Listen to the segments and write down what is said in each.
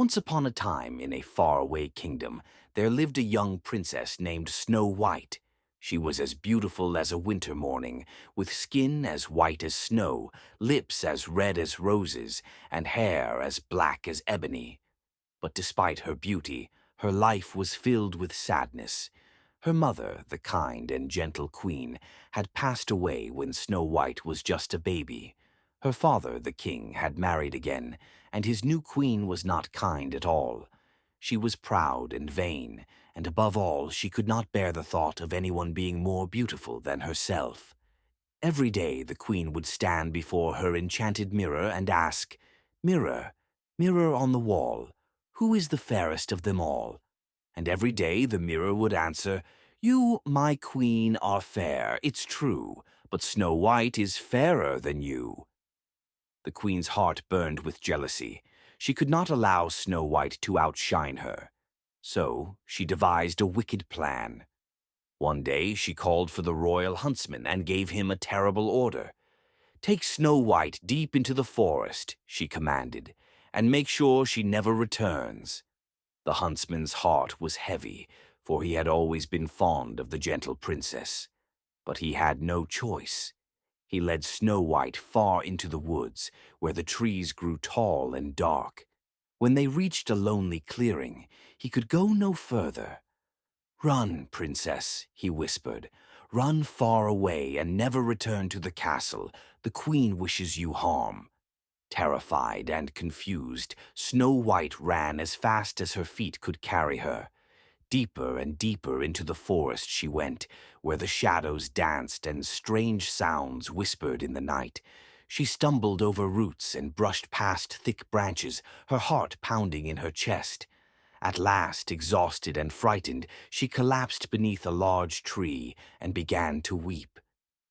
Once upon a time, in a faraway kingdom, there lived a young princess named Snow White. She was as beautiful as a winter morning, with skin as white as snow, lips as red as roses, and hair as black as ebony. But despite her beauty, her life was filled with sadness. Her mother, the kind and gentle queen, had passed away when Snow White was just a baby. Her father, the king, had married again, and his new queen was not kind at all. She was proud and vain, and above all, she could not bear the thought of anyone being more beautiful than herself. Every day the queen would stand before her enchanted mirror and ask, "Mirror, mirror on the wall, who is the fairest of them all?" And every day the mirror would answer, "You, my queen, are fair, it's true, but Snow White is fairer than you." The queen's heart burned with jealousy. She could not allow Snow White to outshine her. So she devised a wicked plan. One day she called for the royal huntsman and gave him a terrible order. "Take Snow White deep into the forest," she commanded, "and make sure she never returns." The huntsman's heart was heavy, for he had always been fond of the gentle princess. But he had no choice. He led Snow White far into the woods, where the trees grew tall and dark. When they reached a lonely clearing, he could go no further. "Run, princess," he whispered. "Run far away and never return to the castle. The queen wishes you harm." Terrified and confused, Snow White ran as fast as her feet could carry her. Deeper and deeper into the forest she went, where the shadows danced and strange sounds whispered in the night. She stumbled over roots and brushed past thick branches, her heart pounding in her chest. At last, exhausted and frightened, she collapsed beneath a large tree and began to weep.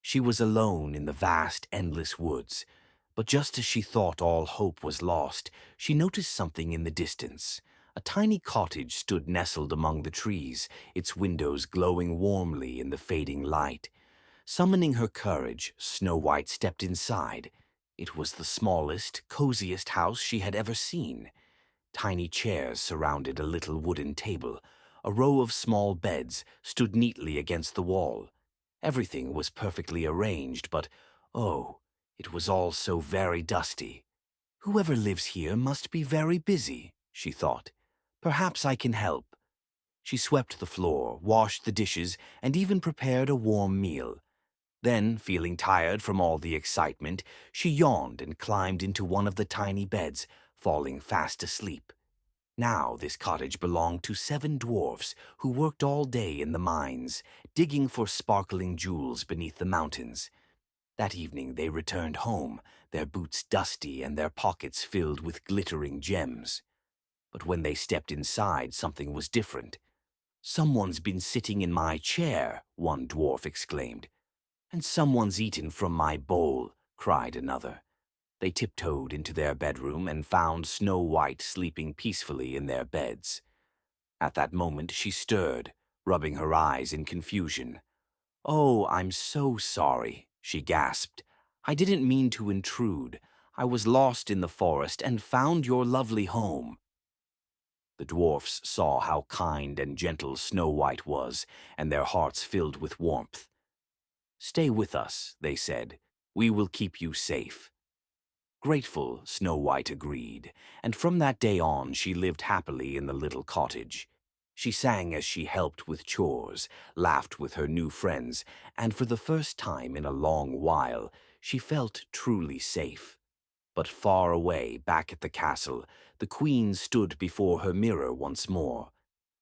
She was alone in the vast, endless woods. But just as she thought all hope was lost, she noticed something in the distance. A tiny cottage stood nestled among the trees, its windows glowing warmly in the fading light. Summoning her courage, Snow White stepped inside. It was the smallest, coziest house she had ever seen. Tiny chairs surrounded a little wooden table. A row of small beds stood neatly against the wall. Everything was perfectly arranged, but, oh, it was all so very dusty. "Whoever lives here must be very busy," she thought. "Perhaps I can help." She swept the floor, washed the dishes, and even prepared a warm meal. Then, feeling tired from all the excitement, she yawned and climbed into one of the tiny beds, falling fast asleep. Now this cottage belonged to 7 dwarfs who worked all day in the mines, digging for sparkling jewels beneath the mountains. That evening they returned home, their boots dusty and their pockets filled with glittering gems. But when they stepped inside, something was different. "Someone's been sitting in my chair," one dwarf exclaimed. "And someone's eaten from my bowl," cried another. They tiptoed into their bedroom and found Snow White sleeping peacefully in their beds. At that moment she stirred, rubbing her eyes in confusion. "Oh, I'm so sorry," she gasped. "I didn't mean to intrude. I was lost in the forest and found your lovely home." The dwarfs saw how kind and gentle Snow White was, and their hearts filled with warmth. "Stay with us," they said. "We will keep you safe." Grateful, Snow White agreed, and from that day on she lived happily in the little cottage. She sang as she helped with chores, laughed with her new friends, and for the first time in a long while, she felt truly safe. But far away, back at the castle, the queen stood before her mirror once more.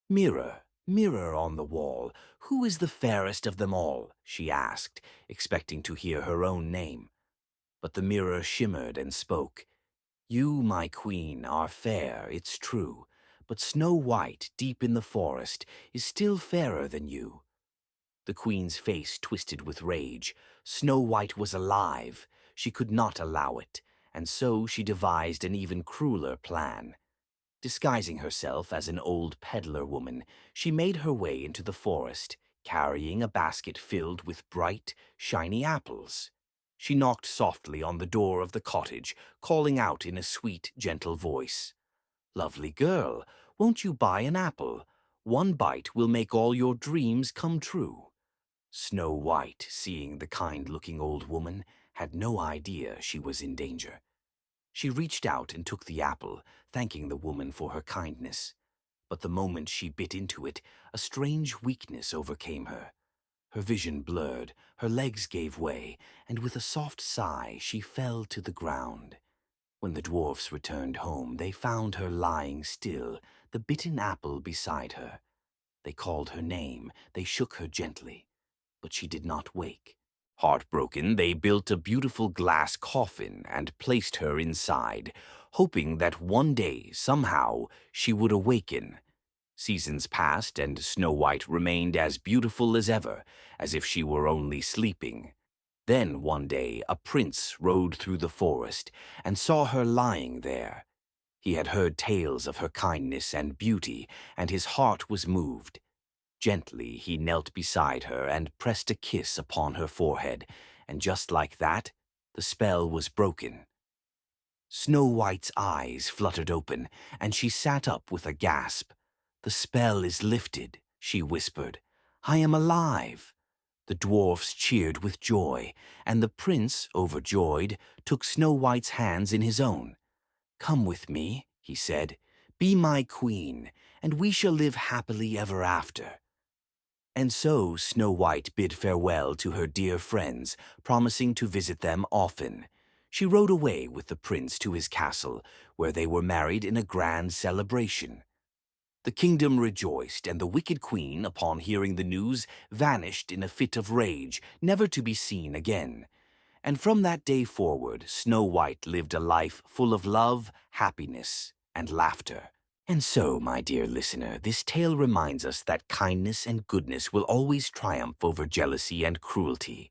"Mirror, mirror on the wall, who is the fairest of them all?" she asked, expecting to hear her own name. But the mirror shimmered and spoke. "You, my queen, are fair, it's true, but Snow White, deep in the forest, is still fairer than you." The queen's face twisted with rage. Snow White was alive. She could not allow it, and so she devised an even crueler plan. Disguising herself as an old peddler woman, she made her way into the forest, carrying a basket filled with bright, shiny apples. She knocked softly on the door of the cottage, calling out in a sweet, gentle voice, "Lovely girl, won't you buy an apple? One bite will make all your dreams come true." Snow White, seeing the kind-looking old woman, had no idea she was in danger. She reached out and took the apple, thanking the woman for her kindness. But the moment she bit into it, a strange weakness overcame her. Her vision blurred, her legs gave way, and with a soft sigh she fell to the ground. When the dwarfs returned home, they found her lying still, the bitten apple beside her. They called her name, they shook her gently, but she did not wake. Heartbroken, they built a beautiful glass coffin and placed her inside, hoping that one day, somehow, she would awaken. Seasons passed, and Snow White remained as beautiful as ever, as if she were only sleeping. Then, one day, a prince rode through the forest and saw her lying there. He had heard tales of her kindness and beauty, and his heart was moved. Gently, he knelt beside her and pressed a kiss upon her forehead, and just like that, the spell was broken. Snow White's eyes fluttered open, and she sat up with a gasp. "The spell is lifted," she whispered. "I am alive." The dwarfs cheered with joy, and the prince, overjoyed, took Snow White's hands in his own. "Come with me," he said. "Be my queen, and we shall live happily ever after." And so Snow White bid farewell to her dear friends, promising to visit them often. She rode away with the prince to his castle, where they were married in a grand celebration. The kingdom rejoiced, and the wicked queen, upon hearing the news, vanished in a fit of rage, never to be seen again. And from that day forward, Snow White lived a life full of love, happiness, and laughter. And so, my dear listener, this tale reminds us that kindness and goodness will always triumph over jealousy and cruelty.